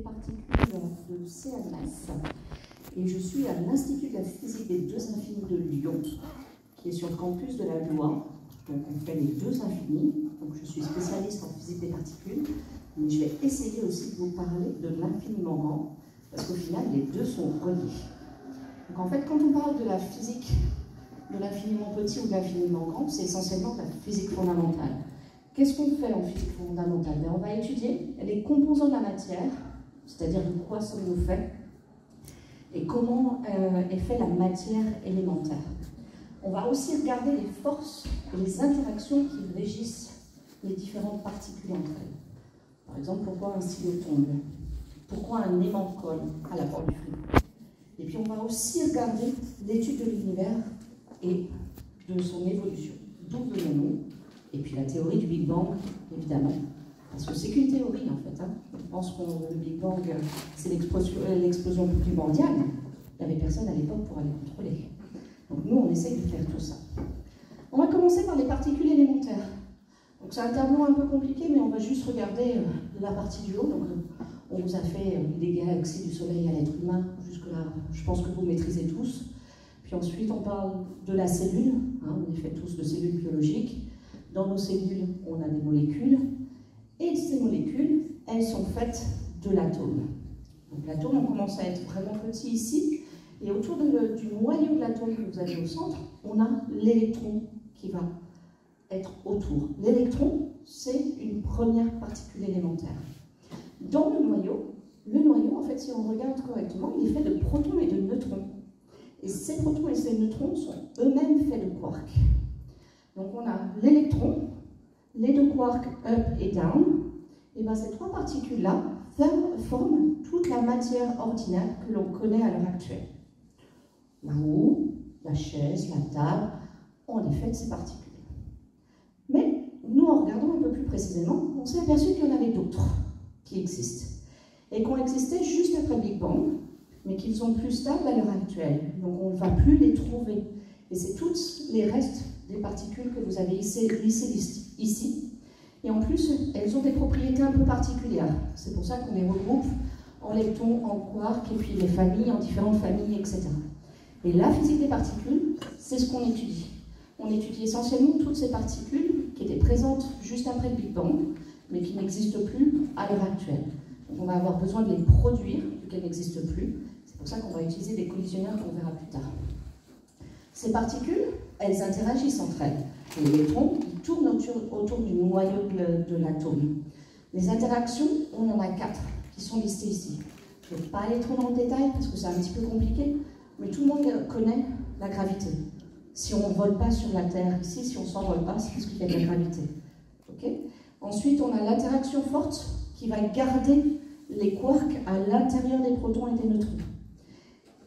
des particules de CNS et je suis à l'Institut de la physique des deux infinis de Lyon, qui est sur le campus de la Loire. Donc on fait les deux infinis, donc je suis spécialiste en physique des particules, mais je vais essayer aussi de vous parler de l'infiniment grand, parce qu'au final les deux sont reliés. Donc en fait quand on parle de la physique de l'infiniment petit ou de l'infiniment grand, c'est essentiellement de la physique fondamentale. Qu'est-ce qu'on fait en physique fondamentale? On va étudier les composants de la matière, c'est-à-dire de quoi sommes-nous faits, et comment est faite la matière élémentaire. On va aussi regarder les forces et les interactions qui régissent les différentes particules entre elles. Par exemple, pourquoi un stylo tombe? Pourquoi un aimant colle à la porte du frigo? Et puis on va aussi regarder l'étude de l'univers et de son évolution. D'où venons-nous? Et puis la théorie du Big Bang, évidemment. Parce que c'est qu'une théorie, en fait. On pense que le Big Bang, c'est l'explosion primordiale. Il n'y avait personne à l'époque pour aller contrôler. Donc nous, on essaye de faire tout ça. On va commencer par les particules élémentaires. Donc c'est un tableau un peu compliqué, mais on va juste regarder la partie du haut. Donc on vous a fait des galaxies du Soleil à l'être humain. Jusque-là, je pense que vous maîtrisez tous. Puis ensuite, on parle de la cellule. On est fait tous de cellules biologiques. Dans nos cellules, on a des molécules. Et ces molécules, elles sont faites de l'atome. Donc l'atome, on commence à être vraiment petit ici. Et autour du noyau de l'atome que vous avez au centre, on a l'électron qui va être autour. L'électron, c'est une première particule élémentaire. Dans le noyau, en fait, si on regarde correctement, il est fait de protons et de neutrons. Et ces protons et ces neutrons sont eux-mêmes faits de quarks. Donc on a l'électron, les deux quarks up et down, et bien ces trois particules-là forment toute la matière ordinaire que l'on connaît à l'heure actuelle. La roue, la chaise, la table, on est fait de ces particules. Mais nous, en regardant un peu plus précisément, on s'est aperçu qu'il y en avait d'autres qui existent, et qui ont existé juste après le Big Bang, mais qui sont plus stables à l'heure actuelle. Donc on ne va plus les trouver. Et c'est tous les restes des particules que vous avez ici. Et en plus, elles ont des propriétés un peu particulières. C'est pour ça qu'on les regroupe en leptons, en quarks, et puis les familles, en différentes familles, etc. Et la physique des particules, c'est ce qu'on étudie. On étudie essentiellement toutes ces particules qui étaient présentes juste après le Big Bang, mais qui n'existent plus à l'heure actuelle. Donc on va avoir besoin de les produire, vu qu'elles n'existent plus. C'est pour ça qu'on va utiliser des collisionneurs qu'on verra plus tard. Ces particules, elles interagissent entre elles. Les électrons, ils tournent autour du noyau de l'atome. Les interactions, on en a 4 qui sont listées ici. Je ne vais pas aller trop dans le détail parce que c'est un petit peu compliqué, mais tout le monde connaît la gravité. Si on ne vole pas sur la Terre ici, si on ne s'envole pas, c'est parce qu'il y a de la gravité. Okay. Ensuite, on a l'interaction forte qui va garder les quarks à l'intérieur des protons et des neutrons.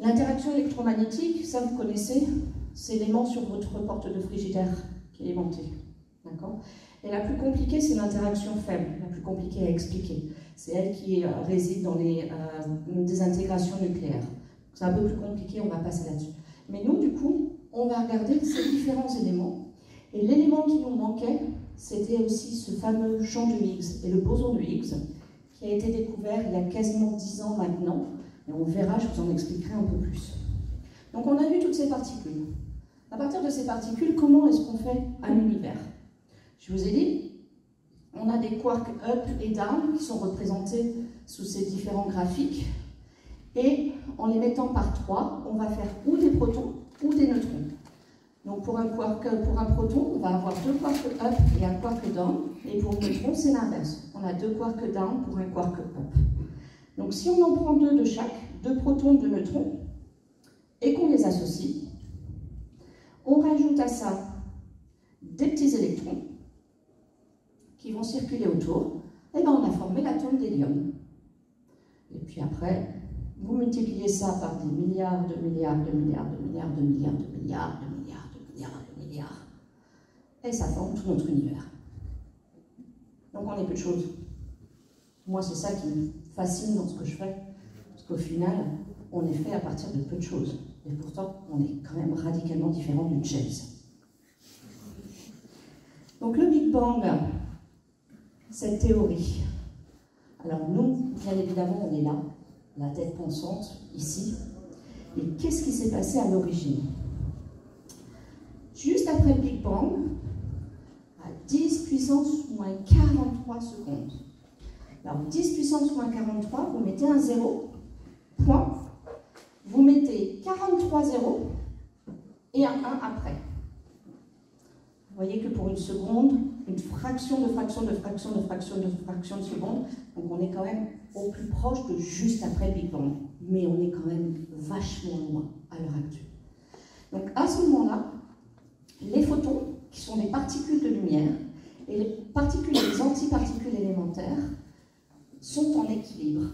L'interaction électromagnétique, ça vous connaissez, c'est l'aimant sur votre porte de frigidaire qui est aimanté. D'accord? Et la plus compliquée, c'est l'interaction faible, la plus compliquée à expliquer. C'est elle qui réside dans les désintégrations nucléaires. C'est un peu plus compliqué, on va passer là-dessus. Mais nous, du coup, on va regarder ces différents éléments. Et l'élément qui nous manquait, c'était aussi ce fameux champ de Higgs et le boson de Higgs, qui a été découvert il y a quasiment 10 ans maintenant. Et on verra, je vous en expliquerai un peu plus. Donc on a vu toutes ces particules. À partir de ces particules, comment est-ce qu'on fait un univers? Je vous ai dit, on a des quarks up et down qui sont représentés sous ces différents graphiques. Et en les mettant par 3, on va faire ou des protons ou des neutrons. Donc pour un proton, on va avoir 2 quarks up et un quark down. Et pour un neutron, c'est l'inverse. On a 2 quarks down pour un quark up. Donc si on en prend 2 de chaque, 2 protons, 2 neutrons, et qu'on les associe, on rajoute à ça des petits électrons qui vont circuler autour, et bien on a formé l'atome d'hélium. Et puis après, vous multipliez ça par des milliards de milliards de milliards de milliards de milliards de milliards de milliards de milliards de milliards, et ça forme tout notre univers. Donc on est peu de choses. Moi, c'est ça qui me fascine dans ce que je fais, parce qu'au final, on est fait à partir de peu de choses. Et pourtant, on est quand même radicalement différent d'une chaise. Donc le Big Bang, cette théorie, Alors nous, bien évidemment, on est là, la tête pensante, ici. Et qu'est-ce qui s'est passé à l'origine? Juste après le Big Bang, à 10 puissance moins 43 secondes. Alors 10 puissance moins 43, vous mettez un 0, point. Vous mettez 43 zéros et un 1 après. Vous voyez que pour une seconde, une fraction de fraction de fraction de fraction de fraction de seconde, donc on est quand même au plus proche de juste après le Big Bang. Mais on est quand même vachement loin à l'heure actuelle. Donc à ce moment-là, les photons, qui sont des particules de lumière, et les particules et les antiparticules élémentaires, sont en équilibre.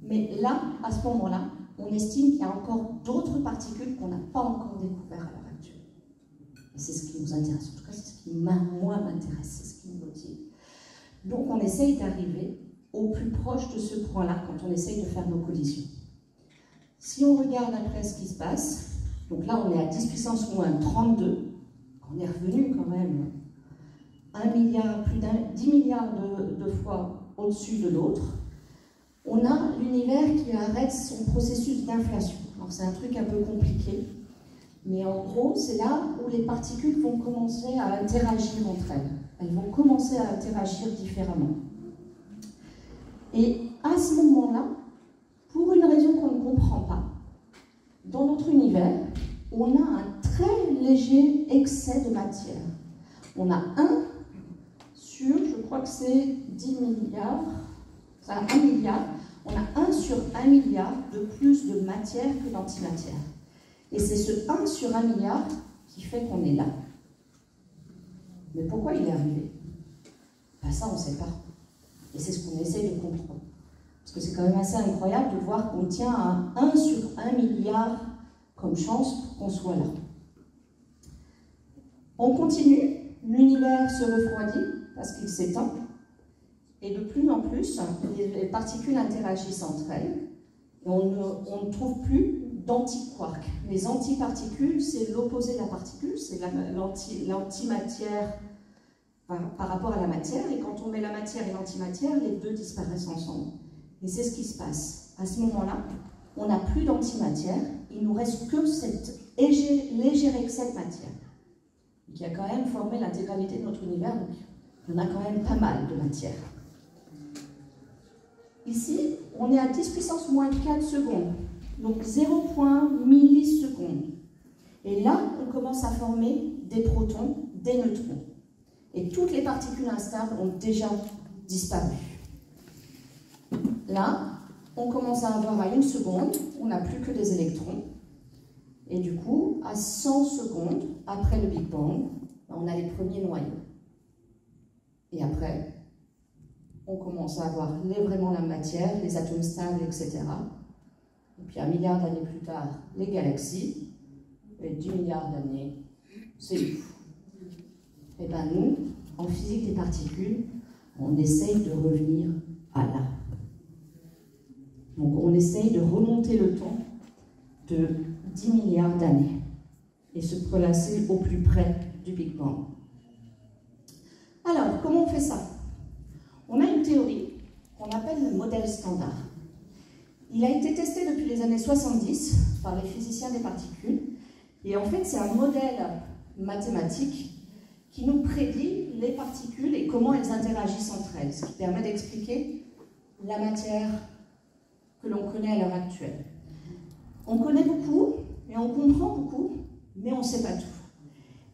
Mais là, à ce moment-là, on estime qu'il y a encore d'autres particules qu'on n'a pas encore découvertes à l'heure actuelle. Et c'est ce qui nous intéresse. En tout cas, c'est ce qui, moi, m'intéresse, c'est ce qui me motive. Donc, on essaye d'arriver au plus proche de ce point-là quand on essaye de faire nos collisions. Si on regarde après ce qui se passe, donc là, on est à 10 puissance moins 32. On est revenu quand même 1 milliard, plus d'un 10 milliards de fois au-dessus de l'autre. On a l'univers qui arrête son processus d'inflation. Alors c'est un truc un peu compliqué, mais en gros, c'est là où les particules vont commencer à interagir entre elles. Elles vont commencer à interagir différemment. Et à ce moment-là, pour une raison qu'on ne comprend pas, dans notre univers, on a un très léger excès de matière. On a 1 sur, je crois que c'est 10 milliards, ça a 1 milliard, on a 1 sur 1 milliard de plus de matière que d'antimatière. Et c'est ce 1 sur 1 milliard qui fait qu'on est là. Mais pourquoi il est arrivé? Ben ça, on ne sait pas. Et c'est ce qu'on essaie de comprendre. Parce que c'est quand même assez incroyable de voir qu'on tient à 1 sur 1 milliard comme chance pour qu'on soit là. On continue, l'univers se refroidit parce qu'il s'étend, et de plus en plus, les particules interagissent entre elles, et on ne trouve plus d'antiquarks. Les antiparticules, c'est l'opposé de la particule, c'est l'antimatière par rapport à la matière, et quand on met la matière et l'antimatière, les deux disparaissent ensemble. Et c'est ce qui se passe. À ce moment-là, on n'a plus d'antimatière, il ne nous reste que cet léger excès de matière, qui a quand même formé l'intégralité de notre univers, donc on a quand même pas mal de matière. Ici, on est à 10 puissance moins 4 secondes, donc 0,1 millisecondes. Et là, on commence à former des protons, des neutrons. Et toutes les particules instables ont déjà disparu. Là, on commence à avoir à 1 seconde, on n'a plus que des électrons. Et du coup, à 100 secondes, après le Big Bang, on a les premiers noyaux. Et après, on commence à avoir vraiment la matière, les atomes stables, etc. Et puis 1 milliard d'années plus tard, les galaxies. Et 10 milliards d'années, c'est ouf. Et bien nous, en physique des particules, on essaye de revenir à là. Donc on essaye de remonter le temps de 10 milliards d'années et se placer au plus près du Big Bang. Alors, comment on fait ça? On a une théorie qu'on appelle le modèle standard. Il a été testé depuis les années 70 par les physiciens des particules, et en fait c'est un modèle mathématique qui nous prédit les particules et comment elles interagissent entre elles, ce qui permet d'expliquer la matière que l'on connaît à l'heure actuelle. On connaît beaucoup, et on comprend beaucoup, mais on ne sait pas tout.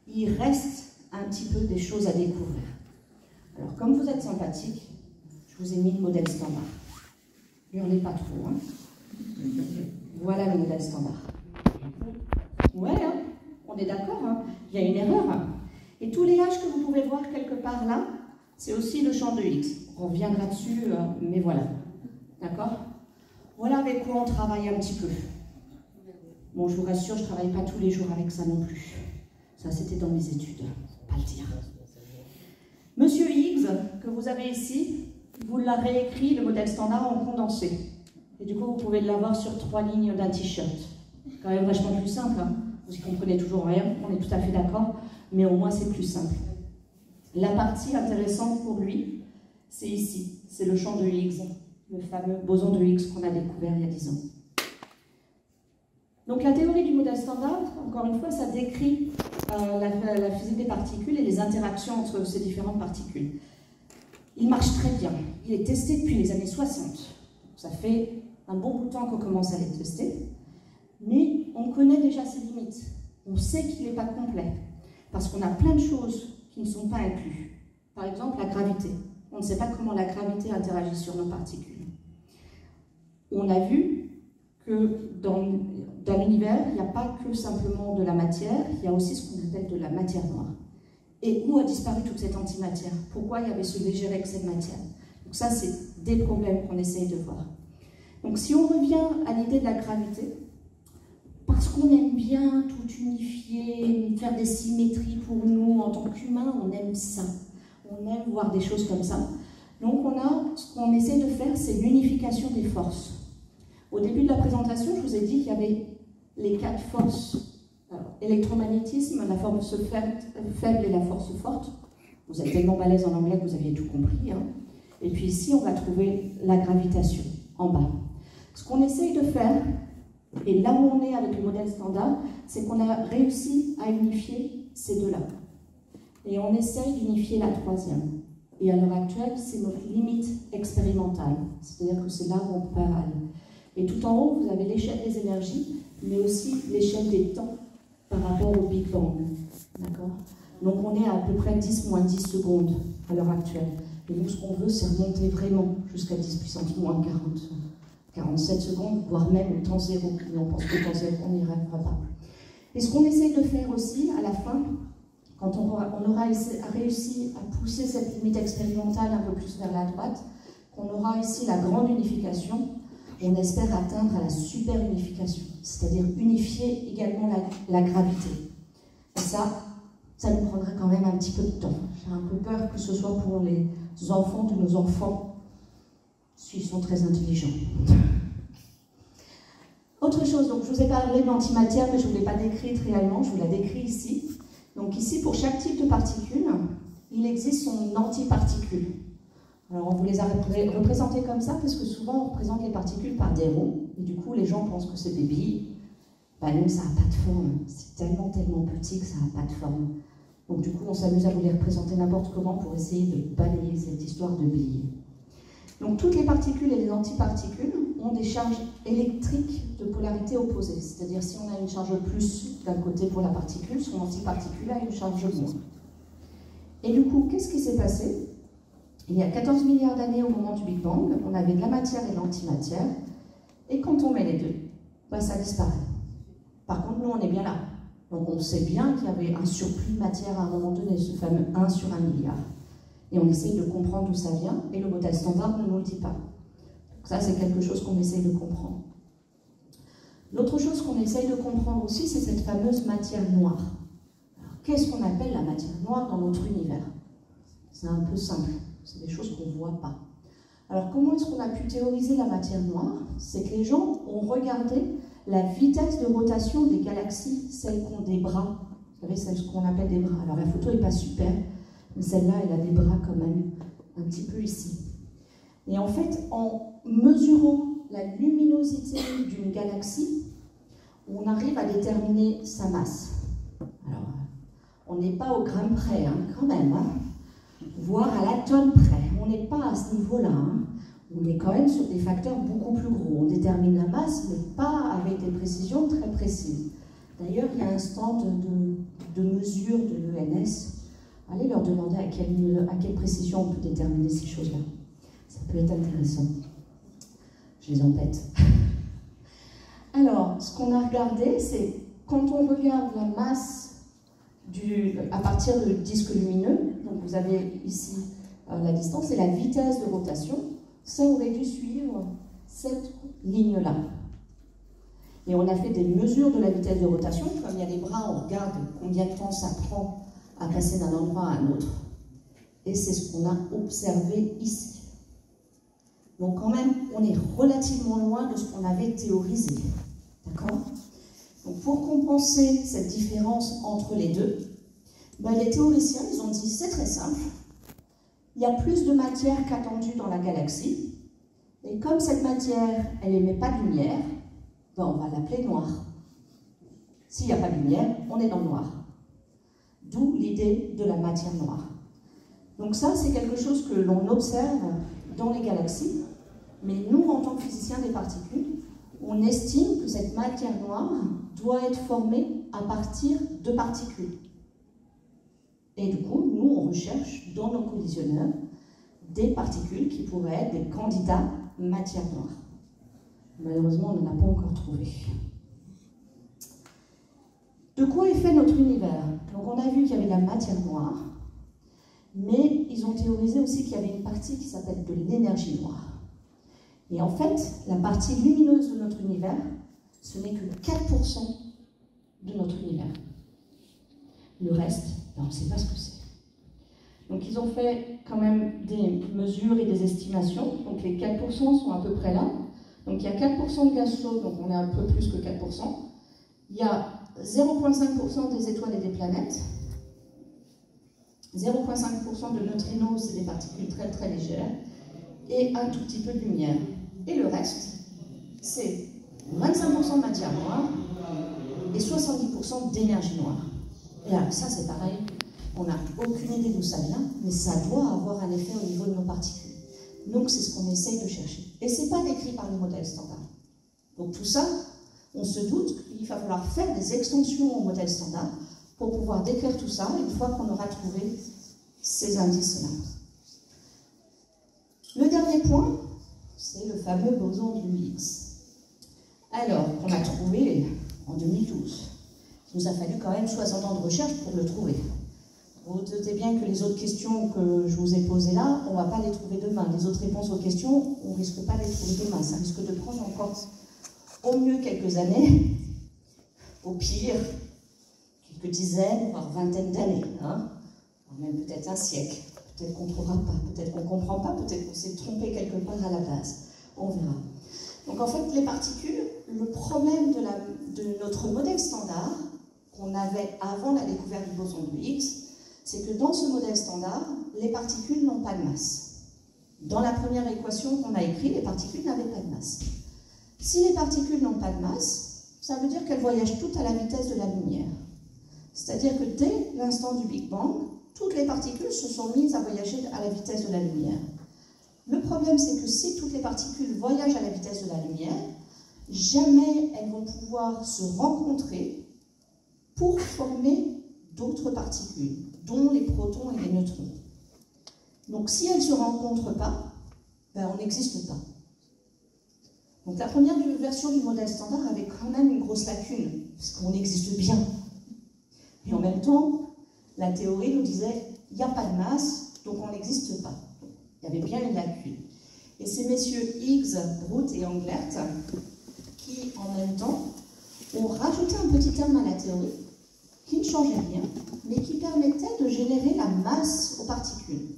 Il reste un petit peu des choses à découvrir. Alors, comme vous êtes sympathique, je vous ai mis le modèle standard. Il n'y en est pas trop, hein. Voilà le modèle standard. Ouais, hein, on est d'accord, hein. Il y a une erreur. Hein. Et tous les H que vous pouvez voir quelque part là, c'est aussi le champ de X. On reviendra dessus, mais voilà. D'accord? Voilà avec quoi on travaille un petit peu. Bon, je vous rassure, je ne travaille pas tous les jours avec ça non plus. Ça, c'était dans mes études, pas le dire. Monsieur Higgs, que vous avez ici, vous l'avez écrit, le modèle standard, en condensé. Et du coup, vous pouvez l'avoir sur 3 lignes d'un t-shirt. Quand même vachement plus simple, hein. Vous y comprenez toujours rien, on est tout à fait d'accord, mais au moins c'est plus simple. La partie intéressante pour lui, c'est ici, c'est le champ de Higgs. le fameux boson de Higgs qu'on a découvert il y a 10 ans. Donc la théorie du modèle standard, encore une fois, ça décrit la physique des particules et les interactions entre ces différentes particules. Il marche très bien. Il est testé depuis les années 60. Ça fait un bon bout de temps qu'on commence à les tester. Mais on connaît déjà ses limites. On sait qu'il n'est pas complet. Parce qu'on a plein de choses qui ne sont pas incluses. Par exemple, la gravité. On ne sait pas comment la gravité interagit sur nos particules. On a vu que dans l'univers, il n'y a pas que simplement de la matière, il y a aussi ce qu'on appelle de la matière noire. Et où a disparu toute cette antimatière? Pourquoi il y avait ce léger excès de matière? Donc ça, c'est des problèmes qu'on essaye de voir. Donc si on revient à l'idée de la gravité, parce qu'on aime bien tout unifier, faire des symétries pour nous, en tant qu'humains, on aime ça. On aime voir des choses comme ça. Donc ce qu'on essaie de faire, c'est l'unification des forces. Au début de la présentation, je vous ai dit qu'il y avait les 4 forces. Alors, électromagnétisme, la force faible et la force forte. Vous êtes tellement balèze en anglais que vous aviez tout compris. Hein. Et puis ici, on va trouver la gravitation, en bas. Ce qu'on essaye de faire, et là où on est avec le modèle standard, c'est qu'on a réussi à unifier ces deux-là. Et on essaye d'unifier la 3e. Et à l'heure actuelle, c'est notre limite expérimentale. C'est-à-dire que c'est là où on peut aller. Et tout en haut, vous avez l'échelle des énergies, mais aussi l'échelle des temps par rapport au Big Bang. D'accord? Donc on est à peu près 10 moins 10 secondes à l'heure actuelle. Et nous, ce qu'on veut, c'est remonter vraiment jusqu'à 10 puissance moins 40, 47 secondes, voire même le temps zéro. Mais on pense qu'au temps zéro, on n'y rêvera pas. Et ce qu'on essaye de faire aussi, à la fin, quand on aura réussi à pousser cette limite expérimentale un peu plus vers la droite, qu'on aura ici la grande unification, on espère atteindre à la super unification, c'est-à-dire unifier également la gravité. Et ça nous prendra quand même un petit peu de temps. J'ai un peu peur que ce soit pour les enfants de nos enfants, s'ils sont très intelligents. Autre chose, donc je vous ai parlé de l'antimatière, mais je ne vous l'ai pas décrite réellement, je vous la décris ici. Donc ici, pour chaque type de particule, il existe son antiparticule. Alors on vous les a représentées comme ça parce que souvent on représente les particules par des ronds et du coup les gens pensent que c'est des billes. Ben non, ça n'a pas de forme. C'est tellement petit que ça n'a pas de forme. Donc du coup on s'amuse à vous les représenter n'importe comment pour essayer de balayer cette histoire de billes. Donc toutes les particules et les antiparticules ont des charges électriques de polarité opposée. C'est-à-dire si on a une charge plus d'un côté pour la particule, son antiparticule a une charge moins. Et du coup, qu'est-ce qui s'est passé? Il y a 14 milliards d'années au moment du Big Bang, on avait de la matière et de l'antimatière, et quand on met les deux, ben ça disparaît. Par contre, nous, on est bien là. Donc on sait bien qu'il y avait un surplus de matière à un moment donné, ce fameux 1 sur 1 milliard. Et on essaye de comprendre d'où ça vient, et le modèle standard ne nous le dit pas. Donc ça, c'est quelque chose qu'on essaye de comprendre. L'autre chose qu'on essaye de comprendre aussi, c'est cette fameuse matière noire. Qu'est-ce qu'on appelle la matière noire dans notre univers? C'est un peu simple. C'est des choses qu'on ne voit pas. Alors, comment est-ce qu'on a pu théoriser la matière noire? C'est que les gens ont regardé la vitesse de rotation des galaxies, celles qui ont des bras. Vous savez, celles qu'on appelle des bras. Alors, la photo n'est pas super, mais celle-là, elle a des bras quand même, un petit peu ici. Et en fait, en mesurant la luminosité d'une galaxie, on arrive à déterminer sa masse. Alors, on n'est pas au gramme près, hein, quand même, hein. Voire à l'atome près. On n'est pas à ce niveau-là. Hein. On est quand même sur des facteurs beaucoup plus gros. On détermine la masse, mais pas avec des précisions très précises. D'ailleurs, il y a un stand de mesure de l'ENS. Allez leur demander à quelle précision on peut déterminer ces choses-là. Ça peut être intéressant. Je les embête. Alors, ce qu'on a regardé, c'est quand on regarde la masse à partir du disque lumineux, donc vous avez ici la distance et la vitesse de rotation, ça aurait dû suivre cette ligne-là. Et on a fait des mesures de la vitesse de rotation, comme il y a des bras, on regarde combien de temps ça prend à passer d'un endroit à un autre. Et c'est ce qu'on a observé ici. Donc quand même, on est relativement loin de ce qu'on avait théorisé. D'accord ? Donc pour compenser cette différence entre les deux, ben les théoriciens, ils ont dit, c'est très simple, il y a plus de matière qu'attendu dans la galaxie, Et comme cette matière, elle n'émet pas de lumière, ben on va l'appeler noir. S'il n'y a pas de lumière, on est dans le noir. D'où l'idée de la matière noire. Donc ça, c'est quelque chose que l'on observe dans les galaxies, mais nous, en tant que physiciens des particules, on estime que cette matière noire doit être formée à partir de particules. Et du coup, nous, on recherche dans nos collisionneurs des particules qui pourraient être des candidats matière noire. Malheureusement, on n'en a pas encore trouvé. De quoi est fait notre univers? Donc on a vu qu'il y avait de la matière noire, mais ils ont théorisé aussi qu'il y avait une partie qui s'appelle de l'énergie noire. Et en fait, la partie lumineuse de notre univers, ce n'est que 4% de notre univers. Le reste, ben, on ne sait pas ce que c'est. Donc ils ont fait quand même des mesures et des estimations. Donc les 4% sont à peu près là. Donc il y a 4% de gaz chaud, donc on est un peu plus que 4%. Il y a 0,5% des étoiles et des planètes. 0,5% de neutrinos, c'est des particules très très légères. Et un tout petit peu de lumière. Et le reste, c'est 25% de matière noire et 70% d'énergie noire. Et là, ça c'est pareil, on n'a aucune idée d'où ça vient, mais ça doit avoir un effet au niveau de nos particules. Donc c'est ce qu'on essaye de chercher. Et ce n'est pas décrit par les modèles standards. Donc tout ça, on se doute qu'il va falloir faire des extensions au modèle standard pour pouvoir décrire tout ça une fois qu'on aura trouvé ces indices-là. Le dernier point, c'est le fameux boson du Higgs. Alors, qu'on a trouvé en 2012. Il nous a fallu quand même 60 ans de recherche pour le trouver. Vous vous doutez bien que les autres questions que je vous ai posées là, on ne va pas les trouver demain. Les autres réponses aux questions, on ne risque pas de les trouver demain. Ça risque de prendre encore au mieux quelques années, au pire quelques dizaines, voire vingtaines d'années, hein, même peut-être un siècle. Peut-être qu'on ne trouvera pas, peut-être qu'on ne comprend pas, peut-être qu'on s'est trompé quelque part à la base. On verra. Donc en fait, les particules, le problème de notre modèle standard, qu'on avait avant la découverte du boson de Higgs, c'est que dans ce modèle standard, les particules n'ont pas de masse. Dans la première équation qu'on a écrite, les particules n'avaient pas de masse. Si les particules n'ont pas de masse, ça veut dire qu'elles voyagent toutes à la vitesse de la lumière. C'est-à-dire que dès l'instant du Big Bang, toutes les particules se sont mises à voyager à la vitesse de la lumière. Le problème, c'est que si toutes les particules voyagent à la vitesse de la lumière, jamais elles vont pouvoir se rencontrer pour former d'autres particules, dont les protons et les neutrons. Donc si elles ne se rencontrent pas, ben, on n'existe pas. Donc la première version du modèle standard avait quand même une grosse lacune, parce qu'on existe bien. Et en même temps, la théorie nous disait, il n'y a pas de masse, donc on n'existe pas. Il y avait bien une lacune. Et c'est messieurs Higgs, Root et Englert qui, en même temps, ont rajouté un petit terme à la théorie qui ne changeait rien, mais qui permettait de générer la masse aux particules.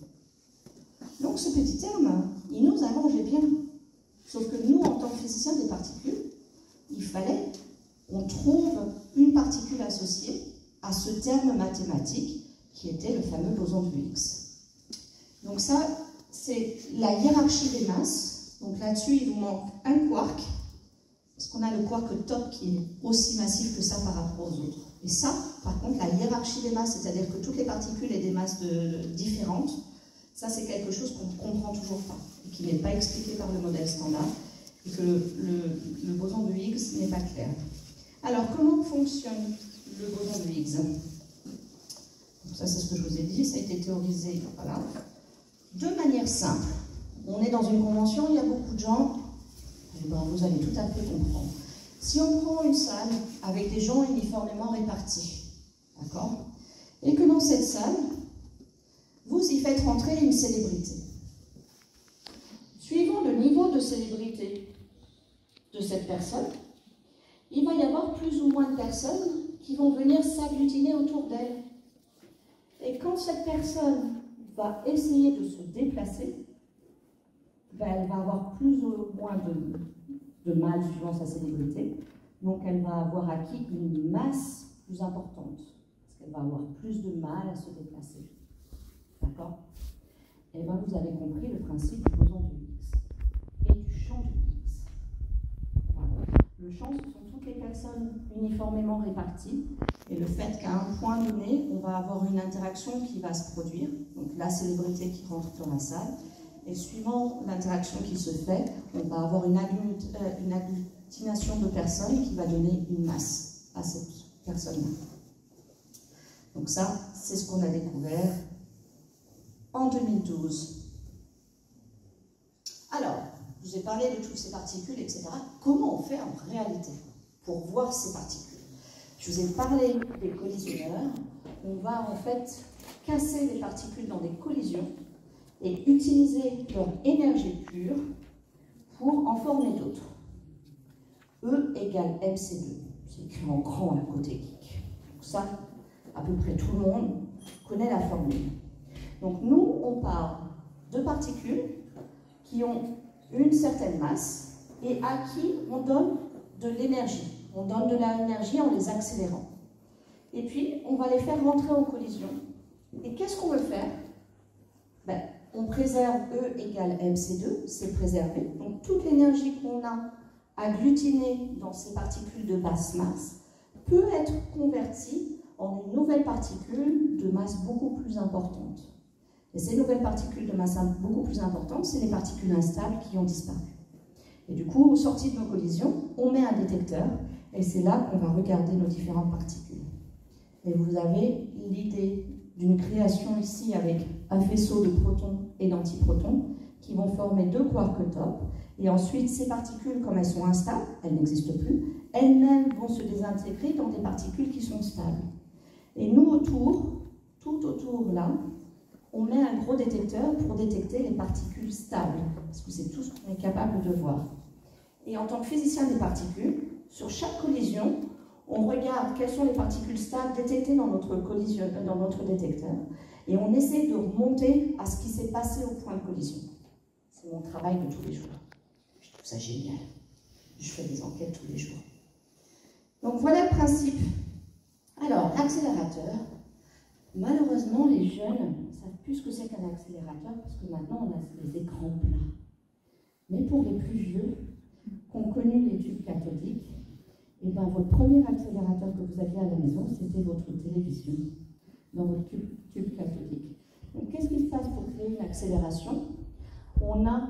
Donc ce petit terme, il nous arrangeait bien. Sauf que nous, en tant que physiciens des particules, il fallait qu'on trouve une particule associée à ce terme mathématique qui était le fameux boson de Higgs. Donc ça, c'est la hiérarchie des masses. Donc là-dessus, il vous manque un quark, parce qu'on a le quark top qui est aussi massif que ça par rapport aux autres. Et ça, par contre, la hiérarchie des masses, c'est-à-dire que toutes les particules aient des masses différentes, ça c'est quelque chose qu'on ne comprend toujours pas, et qui n'est pas expliqué par le modèle standard, et que le boson de Higgs n'est pas clair. Alors, comment fonctionne le boson de Higgs? Donc ça, c'est ce que je vous ai dit, ça a été théorisé, voilà, de manière simple. On est dans une convention, il y a beaucoup de gens, et ben, vous allez tout à fait comprendre. Si on prend une salle avec des gens uniformément répartis, d'accord, et que dans cette salle, vous y faites rentrer une célébrité. Suivant le niveau de célébrité de cette personne, il va y avoir plus ou moins de personnes qui vont venir s'agglutiner autour d'elle. Et quand cette personne va essayer de se déplacer, ben elle va avoir plus ou moins de mal suivant sa célébrité. Donc elle va avoir acquis une masse plus importante, parce qu'elle va avoir plus de mal à se déplacer. D'accord? Et bien vous avez compris le principe du boson de Higgs. et du champ du Higgs. Voilà. Le champ, ce sont toutes les personnes uniformément réparties, et le fait qu'à un point donné, on va avoir une interaction qui va se produire, donc la célébrité qui rentre dans la salle, et suivant l'interaction qui se fait, on va avoir une agglutination de personnes qui va donner une masse à cette personne-là. Donc ça, c'est ce qu'on a découvert en 2012. Alors, je vous ai parlé de toutes ces particules, etc. Comment on fait en réalité pour voir ces particules? Je vous ai parlé des collisionneurs. On va en fait casser les particules dans des collisions et utiliser leur énergie pure pour en former d'autres. E égale mc2. C'est écrit en grand à côté geek. Donc ça, à peu près tout le monde connaît la formule. Donc nous, on parle de particules qui ont une certaine masse et à qui on donne de l'énergie. On donne de l'énergie en les accélérant. Et puis, on va les faire rentrer en collision. Et qu'est-ce qu'on veut faire? Ben, on préserve E égale mc2, c'est préservé. Donc toute l'énergie qu'on a agglutinée dans ces particules de basse masse peut être convertie en une nouvelle particule de masse beaucoup plus importante. Et ces nouvelles particules de masse beaucoup plus importante, c'est les particules instables qui ont disparu. Et du coup, au sorti de nos collisions, on met un détecteur, et c'est là qu'on va regarder nos différentes particules. Et vous avez l'idée d'une création ici avec un faisceau de protons et d'antiprotons qui vont former deux quarks top. Et ensuite, ces particules, comme elles sont instables, elles n'existent plus, elles-mêmes vont se désintégrer dans des particules qui sont stables. Et nous, autour, tout autour là, on met un gros détecteur pour détecter les particules stables, parce que c'est tout ce qu'on est capable de voir. Et en tant que physicien des particules, sur chaque collision, on regarde quelles sont les particules stables détectées dans notre détecteur, et on essaie de remonter à ce qui s'est passé au point de collision. C'est mon travail de tous les jours. Je trouve ça génial. Je fais des enquêtes tous les jours. Donc voilà le principe. Alors, l'accélérateur, malheureusement, les jeunes ne savent plus ce que c'est qu'un accélérateur, parce que maintenant, on a les écrans plats. Mais pour les plus vieux, qui ont connu les tubes cathodiques, et bien, votre premier accélérateur que vous aviez à la maison, c'était votre télévision, dans votre tube cathodique. Donc, qu'est-ce qui se passe pour créer une accélération? On a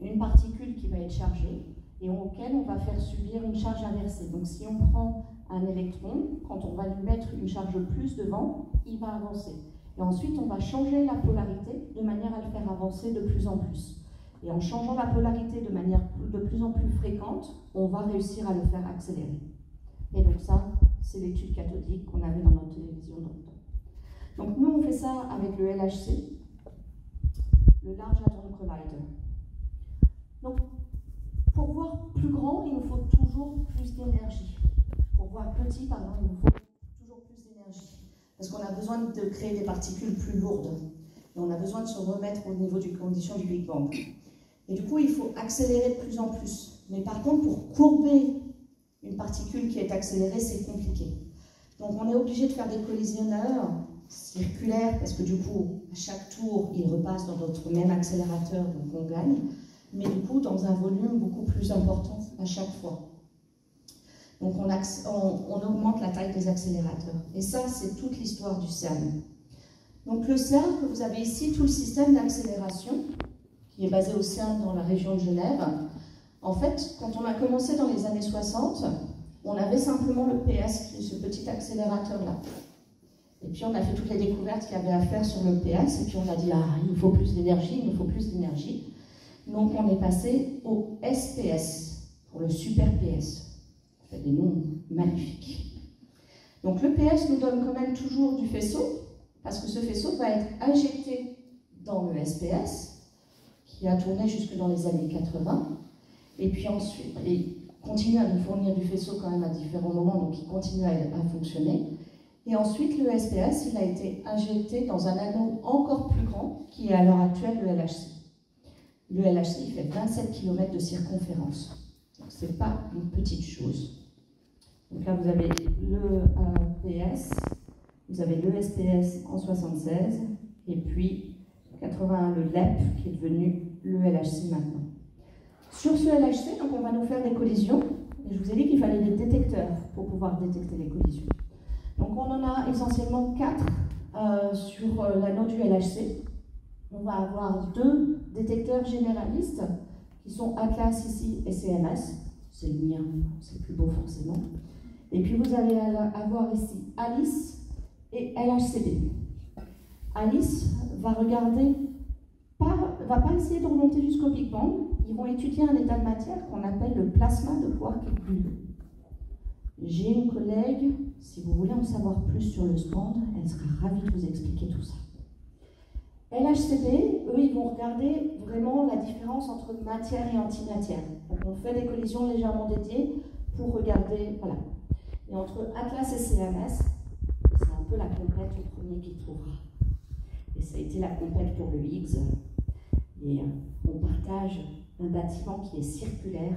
une particule qui va être chargée, et auquel on va faire subir une charge inversée. Donc, si on prend un électron, quand on va lui mettre une charge plus devant, il va avancer. Et ensuite, on va changer la polarité de manière à le faire avancer de plus en plus. Et en changeant la polarité de manière de plus en plus fréquente, on va réussir à le faire accélérer. Et donc ça, c'est l'étude cathodique qu'on avait dans notre télévision dans le temps. Donc nous, on fait ça avec le LHC, le Large Hadron Collider. Donc, pour voir plus grand, il nous faut toujours plus d'énergie. Pour voir petit, pardon, il nous faut toujours plus d'énergie. Parce qu'on a besoin de créer des particules plus lourdes. Et on a besoin de se remettre au niveau des conditions du Big Bang. Et du coup, il faut accélérer de plus en plus. Mais par contre, pour courber une particule qui est accélérée, c'est compliqué. Donc on est obligé de faire des collisionneurs circulaires, parce que du coup, à chaque tour, il repasse dans notre même accélérateur, donc on gagne. Mais du coup, dans un volume beaucoup plus important à chaque fois. Donc on augmente la taille des accélérateurs. Et ça, c'est toute l'histoire du CERN. Donc le CERN, que vous avez ici, tout le système d'accélération, qui est basé au CERN dans la région de Genève. En fait, quand on a commencé dans les années 60, on avait simplement le PS, qui est ce petit accélérateur-là. Et puis on a fait toutes les découvertes qu'il y avait à faire sur le PS, et puis on a dit, ah, il nous faut plus d'énergie, il nous faut plus d'énergie. Donc on est passé au SPS, pour le Super PS. Ça fait des noms magnifiques. Donc le PS nous donne quand même toujours du faisceau, parce que ce faisceau va être injecté dans le SPS, qui a tourné jusque dans les années 80, et puis ensuite, il continue à nous fournir du faisceau quand même à différents moments, donc il continue à fonctionner. Et ensuite, le SPS, il a été injecté dans un anneau encore plus grand, qui est à l'heure actuelle le LHC. Le LHC, il fait 27 km de circonférence. Donc ce n'est pas une petite chose. Donc là, vous avez le PS, vous avez le SPS en 76, et puis 81, le LEP, qui est devenu le LHC maintenant. Sur ce LHC, donc on va nous faire des collisions. Et je vous ai dit qu'il fallait des détecteurs pour pouvoir détecter les collisions. Donc on en a essentiellement 4 sur l'anneau du LHC. On va avoir 2 détecteurs généralistes qui sont Atlas ici et CMS. C'est le mien, c'est le plus beau forcément. Et puis vous allez avoir ici Alice et LHCb. Alice va regarder, va pas essayer de remonter jusqu'au Big Bang. Ils vont étudier un état de matière qu'on appelle le plasma de quark et gluon. J'ai une collègue, si vous voulez en savoir plus sur le stand, elle sera ravie de vous expliquer tout ça. LHCb, eux, ils vont regarder vraiment la différence entre matière et antimatière. Donc on fait des collisions légèrement dédiées pour regarder, voilà. Et entre Atlas et CMS, c'est un peu la compète au premier qui trouvera. Et ça a été la compète pour le Higgs. Et on partage un bâtiment qui est circulaire,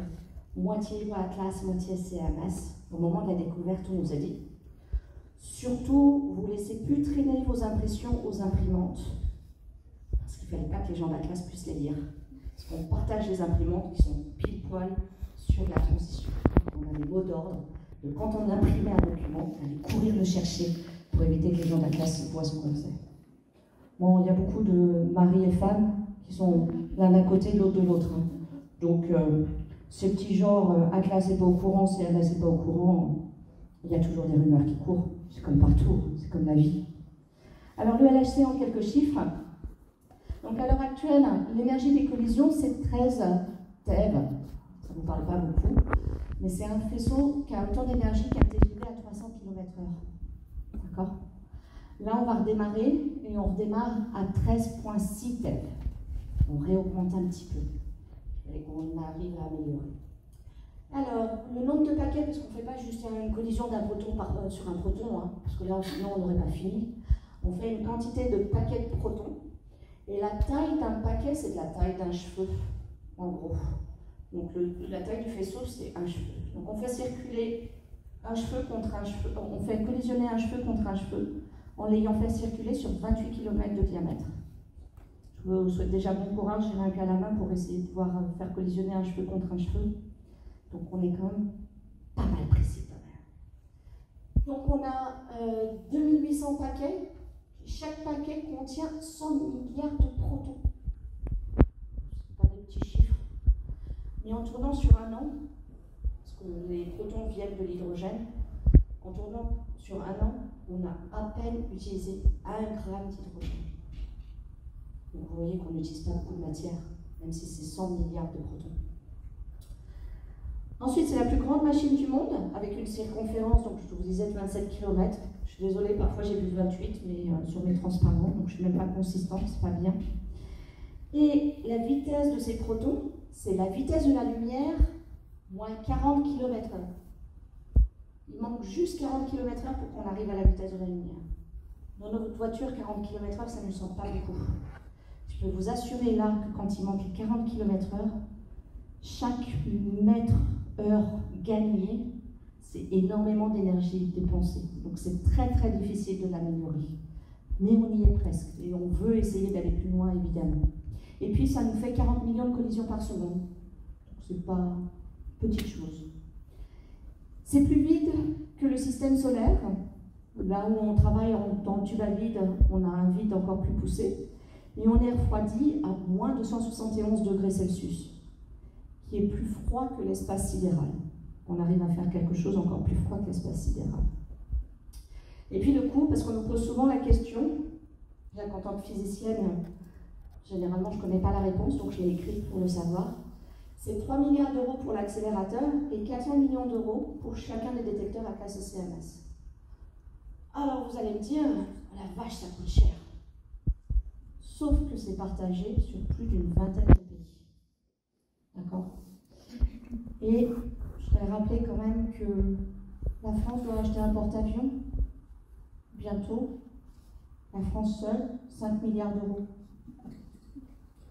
moitié Atlas, moitié CMS. Au moment de la découverte, on nous a dit surtout, vous ne laissez plus traîner vos impressions aux imprimantes, parce qu'il ne fallait pas que les gens d'Atlas puissent les lire. Parce qu'on partage les imprimantes qui sont pile poil sur la transition. On a des mots d'ordre. Quand on imprimait un document, on allait courir le chercher pour éviter que les gens d'Atlas voient ce qu'on faisait. Bon, il y a beaucoup de maris et femmes qui sont l'un d'un côté, l'autre de l'autre. Donc, ces petits genres, Atlas n'est pas au courant, CMS n'est pas au courant, il y a toujours des rumeurs qui courent. C'est comme partout, c'est comme la vie. Alors, le LHC en quelques chiffres. Donc, à l'heure actuelle, l'énergie des collisions, c'est 13 TeV. Ça ne vous parle pas beaucoup, mais c'est un faisceau qui a autant d'énergie qu'un TGV à 300 km/h. D'accord ? Là, on va redémarrer et on redémarre à 13,6 TeV. On réaugmente un petit peu et qu'on arrive à améliorer. Alors, le nombre de paquets, parce qu'on ne fait pas juste une collision d'un proton sur un proton, hein, parce que là, sinon, on n'aurait pas fini. On fait une quantité de paquets de protons. Et la taille d'un paquet, c'est de la taille d'un cheveu, en gros. Donc, la taille du faisceau, c'est un cheveu. Donc, on fait circuler un cheveu contre un cheveu. On fait collisionner un cheveu contre un cheveu en l'ayant fait circuler sur 28 km de diamètre. Je vous souhaite déjà bon courage, j'ai un cas à la main pour essayer de pouvoir faire collisionner un cheveu contre un cheveu. Donc on est quand même pas mal précis quand même. Donc on a 2800 paquets. Chaque paquet contient 100 milliards de protons. Ce pas des petits chiffres. Mais en tournant sur un an, parce que les protons viennent de l'hydrogène, en tournant sur un an, on a à peine utilisé 1 gramme d'hydrogène. Donc vous voyez qu'on n'utilise pas beaucoup de matière, même si c'est 100 milliards de protons. Ensuite, c'est la plus grande machine du monde, avec une circonférence, donc je vous disais, de 27 km. Je suis désolée, parfois j'ai vu 28, mais sur mes transparents, donc je ne suis même pas consistante, c'est pas bien. Et la vitesse de ces protons, c'est la vitesse de la lumière moins 40 km/h. Il manque juste 40 km/h pour qu'on arrive à la vitesse de la lumière. Dans notre voiture, 40 km/h, ça ne nous semble pas beaucoup. Je peux vous assurer là que quand il manque 40 km/h, chaque mètre-heure gagné, c'est énormément d'énergie dépensée. Donc c'est très très difficile de l'améliorer. Mais on y est presque et on veut essayer d'aller plus loin évidemment. Et puis ça nous fait 40 millions de collisions par seconde. Donc c'est pas petite chose. C'est plus vide que le système solaire. Là où on travaille dans le tube à vide, on a un vide encore plus poussé. Et on est refroidi à moins de 171 degrés Celsius, qui est plus froid que l'espace sidéral. On arrive à faire quelque chose encore plus froid que l'espace sidéral. Et puis le coût, parce qu'on nous pose souvent la question, là, en tant que physicienne, généralement je ne connais pas la réponse, donc je l'ai écrite pour le savoir. C'est 3 milliards d'euros pour l'accélérateur et 400 millions d'euros pour chacun des détecteurs à classe CMS. Alors vous allez me dire, oh la vache, ça coûte cher. Sauf que c'est partagé sur plus d'une vingtaine de pays. D'accord? Et je voudrais rappeler quand même que la France doit acheter un porte-avions bientôt. La France seule, 5 milliards d'euros.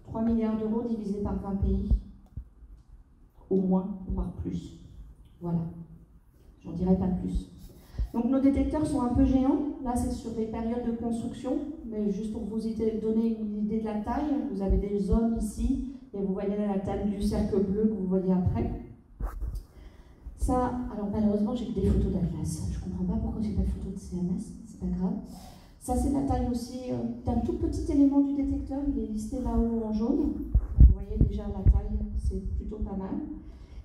3 milliards d'euros divisés par 20 pays. Au moins, voire plus. Voilà. J'en dirai pas plus. Donc nos détecteurs sont un peu géants. Là, c'est sur des périodes de construction. Mais juste pour vous donner une idée de la taille, vous avez des hommes ici. Il Et vous voyez là la taille du cercle bleu que vous voyez après. Ça, alors malheureusement, j'ai que des photos d'Atlas. Je ne comprends pas pourquoi j'ai pas de photos de CMS, c'est pas grave. Ça, c'est la taille aussi d'un tout petit élément du détecteur. Il est listé là-haut en jaune. Vous voyez déjà la taille, c'est plutôt pas mal.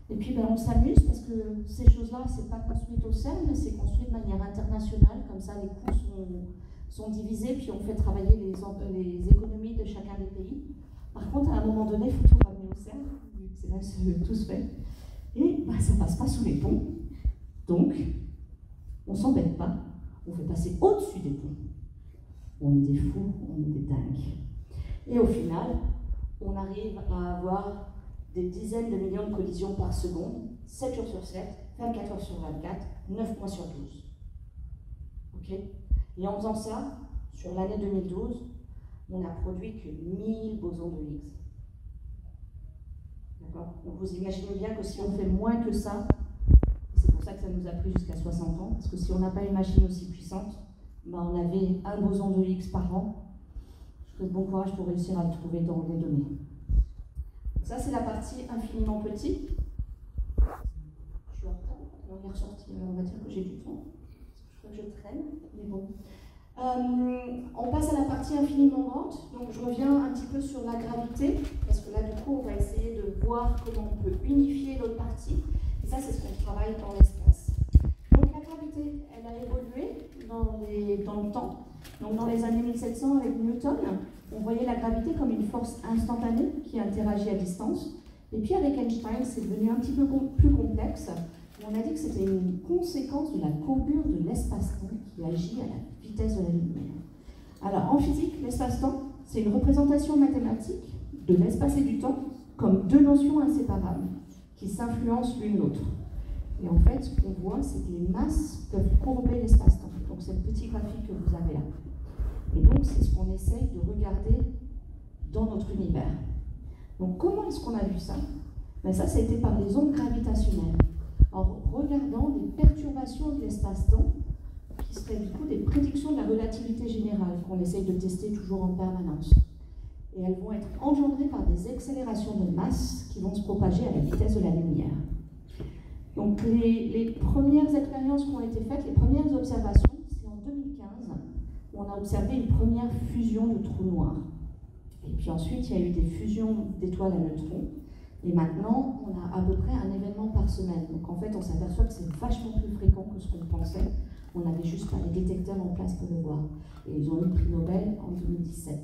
Et puis on s'amuse parce que ces choses-là, c'est pas construit au CERN, mais c'est construit de manière internationale. Comme ça, les coûts sont divisés, puis on fait travailler les économies de chacun des pays. Par contre, à un moment donné, il faut tout ramener au CERN, vu que c'est là que tout se fait. Et ça ne passe pas sous les ponts. Donc, on ne s'embête pas, on fait passer au-dessus des ponts. On est des fous, on est des dingues. Et au final, on arrive à avoir des dizaines de millions de collisions par seconde, 7 jours sur 7, 24 heures sur 24, 9 mois sur 12. Ok ? Et en faisant ça, sur l'année 2012, on n'a produit que 1000 bosons de Higgs. D'accord ? Donc vous imaginez bien que si on fait moins que ça, c'est pour ça que ça nous a pris jusqu'à 60 ans, parce que si on n'a pas une machine aussi puissante, on avait un boson de Higgs par an. Je vous souhaite bon courage pour réussir à le trouver dans les données. Ça, c'est la partie infiniment petite. Je suis en retard, on est ressorti, on va dire que j'ai du temps. Je crois que je traîne, mais bon. On passe à la partie infiniment grande. Donc, je reviens un petit peu sur la gravité, parce que là, du coup, on va essayer de voir comment on peut unifier l'autre partie. Et ça, c'est ce qu'on travaille dans l'espace. Donc, la gravité, elle a évolué dans le temps. Donc, dans les années 1700, avec Newton, on voyait la gravité comme une force instantanée qui interagit à distance. Et puis avec Einstein, c'est devenu un petit peu plus complexe. On a dit que c'était une conséquence de la courbure de l'espace-temps qui agit à la vitesse de la lumière. Alors en physique, l'espace-temps, c'est une représentation mathématique de l'espace et du temps comme deux notions inséparables qui s'influencent l'une l'autre. Et en fait, ce qu'on voit, c'est que les masses peuvent courber l'espace-temps. Donc c'est le petit graphique que vous avez là. Et donc, c'est ce qu'on essaye de regarder dans notre univers. Donc, comment est-ce qu'on a vu ça ? Ça a été par les ondes gravitationnelles. En regardant des perturbations de l'espace-temps, qui seraient du coup des prédictions de la relativité générale, qu'on essaye de tester toujours en permanence. Et elles vont être engendrées par des accélérations de masse qui vont se propager à la vitesse de la lumière. Donc, les premières expériences qui ont été faites, les premières observations, c'est en 2015, on a observé une première fusion de trous noirs. Et puis ensuite, il y a eu des fusions d'étoiles à neutrons. Et maintenant, on a à peu près un événement par semaine. Donc en fait, on s'aperçoit que c'est vachement plus fréquent que ce qu'on pensait. On n'avait juste pas les détecteurs en place pour le voir. Et ils ont eu le prix Nobel en 2017.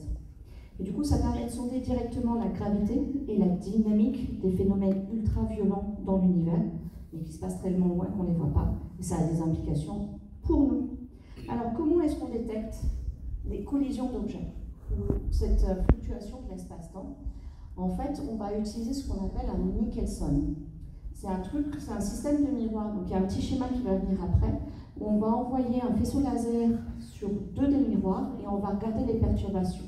Et du coup, ça permet de sonder directement la gravité et la dynamique des phénomènes ultra-violents dans l'univers, mais qui se passent tellement loin qu'on ne les voit pas. Et ça a des implications pour nous. Alors, comment est-ce qu'on détecte les collisions d'objets, ou cette fluctuation de l'espace-temps? En fait, on va utiliser ce qu'on appelle un Michelson. C'est un système de miroir. Donc, il y a un petit schéma qui va venir après, où on va envoyer un faisceau laser sur deux des miroirs et on va regarder les perturbations.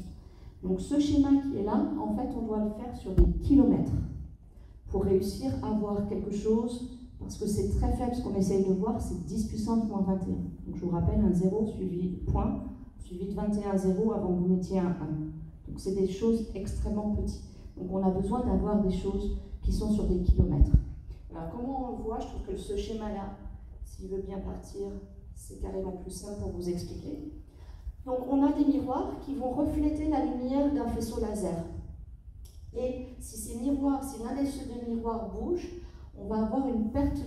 Donc, ce schéma qui est là, en fait, on doit le faire sur des kilomètres pour réussir à voir quelque chose. Parce que c'est très faible, ce qu'on essaye de voir, c'est 10 puissance moins 21. Donc je vous rappelle, un 0 suivi de point, suivi de 21 0 avant que vous mettiez un 1. Donc c'est des choses extrêmement petites. Donc on a besoin d'avoir des choses qui sont sur des kilomètres. Alors comment on le voit? Je trouve que ce schéma-là, s'il veut bien partir, c'est carrément plus simple pour vous expliquer. Donc on a des miroirs qui vont refléter la lumière d'un faisceau laser. Et si ces miroirs, si l'un des deux miroirs bouge, on va avoir une perte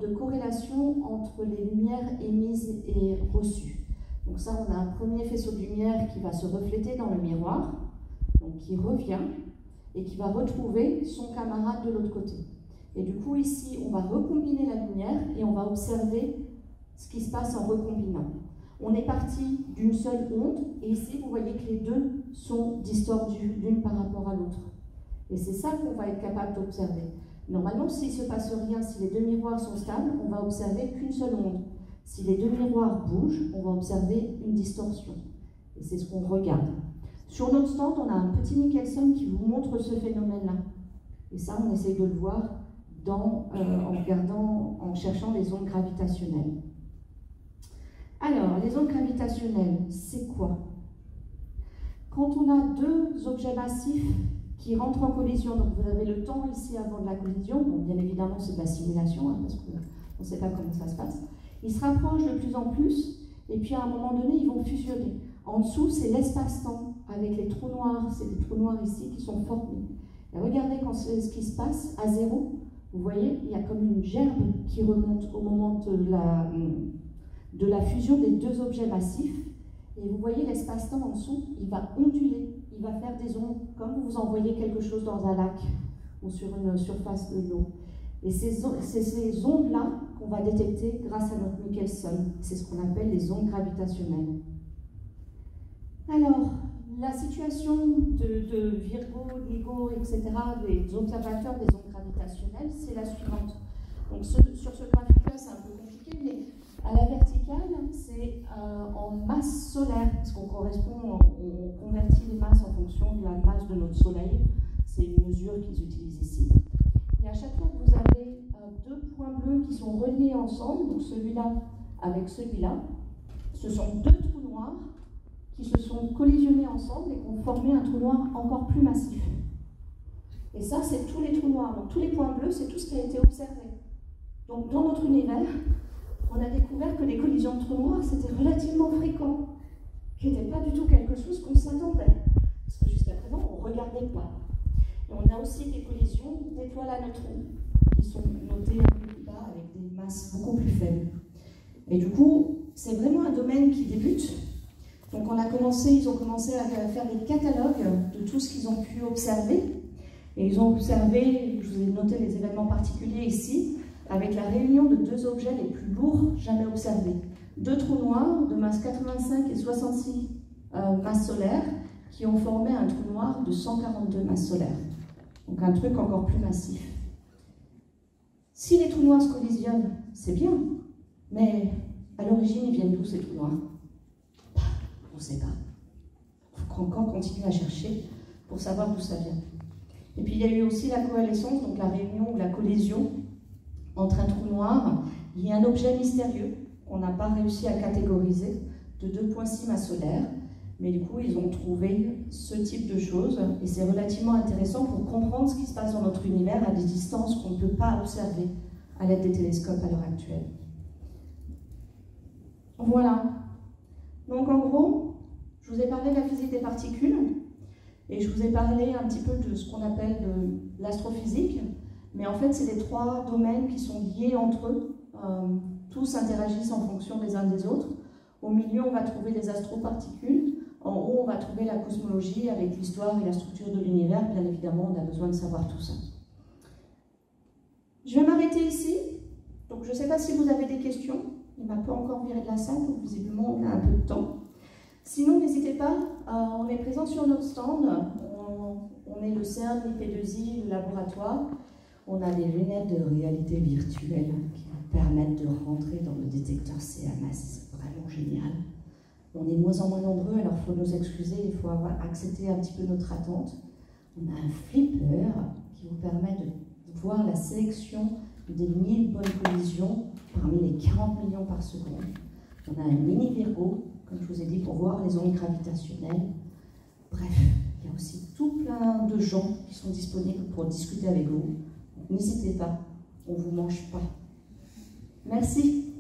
de corrélation entre les lumières émises et reçues. Donc ça, on a un premier faisceau de lumière qui va se refléter dans le miroir, donc qui revient, et qui va retrouver son camarade de l'autre côté. Et du coup, ici, on va recombiner la lumière, et on va observer ce qui se passe en recombinant. On est parti d'une seule onde, et ici, vous voyez que les deux sont distordus l'une par rapport à l'autre. Et c'est ça qu'on va être capable d'observer. Normalement, s'il ne se passe rien, si les deux miroirs sont stables, on va observer qu'une seule onde. Si les deux miroirs bougent, on va observer une distorsion. Et c'est ce qu'on regarde. Sur notre stand, on a un petit Michelson qui vous montre ce phénomène-là. Et ça, on essaye de le voir en cherchant les ondes gravitationnelles. Alors, les ondes gravitationnelles, c'est quoi? Quand on a deux objets massifs qui rentrent en collision. Donc vous avez le temps ici avant de la collision. Bon, bien évidemment, c'est de la simulation, hein, parce qu'on ne sait pas comment ça se passe. Ils se rapprochent de plus en plus, et puis à un moment donné, ils vont fusionner. En dessous, c'est l'espace-temps, avec les trous noirs. C'est des trous noirs ici qui sont formés. Et regardez quand c'est ce qui se passe à zéro. Vous voyez, il y a comme une gerbe qui remonte au moment de la fusion des deux objets massifs. Et vous voyez l'espace-temps en dessous, il va onduler, il va faire des ondes, comme vous envoyez quelque chose dans un lac ou sur une surface de l'eau. Et c'est ces ondes-là qu'on va détecter grâce à notre Michelson. C'est ce qu'on appelle les ondes gravitationnelles. Alors, la situation de Virgo, LIGO, etc., des observateurs des ondes gravitationnelles, c'est la suivante. Donc sur ce graphique-là, c'est un peu compliqué, mais à la verticale, c'est en masse solaire, parce qu'on convertit les masses en fonction de la masse de notre Soleil. C'est une mesure qu'ils utilisent ici. Et à chaque fois que vous avez deux points bleus qui sont reliés ensemble, donc celui-là avec celui-là, ce sont deux trous noirs qui se sont collisionnés ensemble et qui ont formé un trou noir encore plus massif. Et ça, c'est tous les trous noirs. Donc tous les points bleus, c'est tout ce qui a été observé. Donc dans notre univers, on a découvert que les collisions de trous noirs, c'était relativement fréquent, qui n'était pas du tout quelque chose qu'on s'attendait. Parce que jusqu'à présent, on ne regardait pas. Et on a aussi des collisions d'étoiles à neutrons, qui sont notées un peu plus bas avec des masses beaucoup plus faibles. Et du coup, c'est vraiment un domaine qui débute. Donc ils ont commencé à faire des catalogues de tout ce qu'ils ont pu observer. Et ils ont observé, je vous ai noté les événements particuliers ici, avec la réunion de deux objets les plus lourds jamais observés. Deux trous noirs de masse 85 et 66 masses solaires qui ont formé un trou noir de 142 masses solaires. Donc un truc encore plus massif. Si les trous noirs se collisionnent, c'est bien, mais à l'origine, ils viennent d'où ces trous noirs? On ne sait pas. Il faut encore continuer à chercher pour savoir d'où ça vient. Et puis il y a eu aussi la coalescence, donc la réunion ou la collision entre un trou noir et un objet mystérieux qu'on n'a pas réussi à catégoriser de 2,6 masses solaires. Mais du coup, ils ont trouvé ce type de choses et c'est relativement intéressant pour comprendre ce qui se passe dans notre univers à des distances qu'on ne peut pas observer à l'aide des télescopes à l'heure actuelle. Voilà. Donc en gros, je vous ai parlé de la physique des particules et je vous ai parlé un petit peu de ce qu'on appelle de l'astrophysique, mais en fait c'est les trois domaines qui sont liés entre eux, tous interagissent en fonction des uns des autres. Au milieu on va trouver les astroparticules, en haut on va trouver la cosmologie avec l'histoire et la structure de l'univers, bien évidemment on a besoin de savoir tout ça. Je vais m'arrêter ici, donc je ne sais pas si vous avez des questions. Il m'a pas encore viré de la salle, donc visiblement on a un peu de temps. Sinon, n'hésitez pas, on est présent sur notre stand, on est le CERN, l'IP2I, le laboratoire. On a des lunettes de réalité virtuelle qui vous permettent de rentrer dans le détecteur CMS, c'est vraiment génial. On est de moins en moins nombreux, alors il faut nous excuser, il faut avoir accepté un petit peu notre attente. On a un flipper qui vous permet de voir la sélection des 1000 bonnes collisions parmi les 40 millions par seconde. On a un mini Virgo, comme je vous ai dit, pour voir les ondes gravitationnelles. Bref, il y a aussi tout plein de gens qui sont disponibles pour discuter avec vous. N'hésitez pas, on ne vous mange pas. Merci.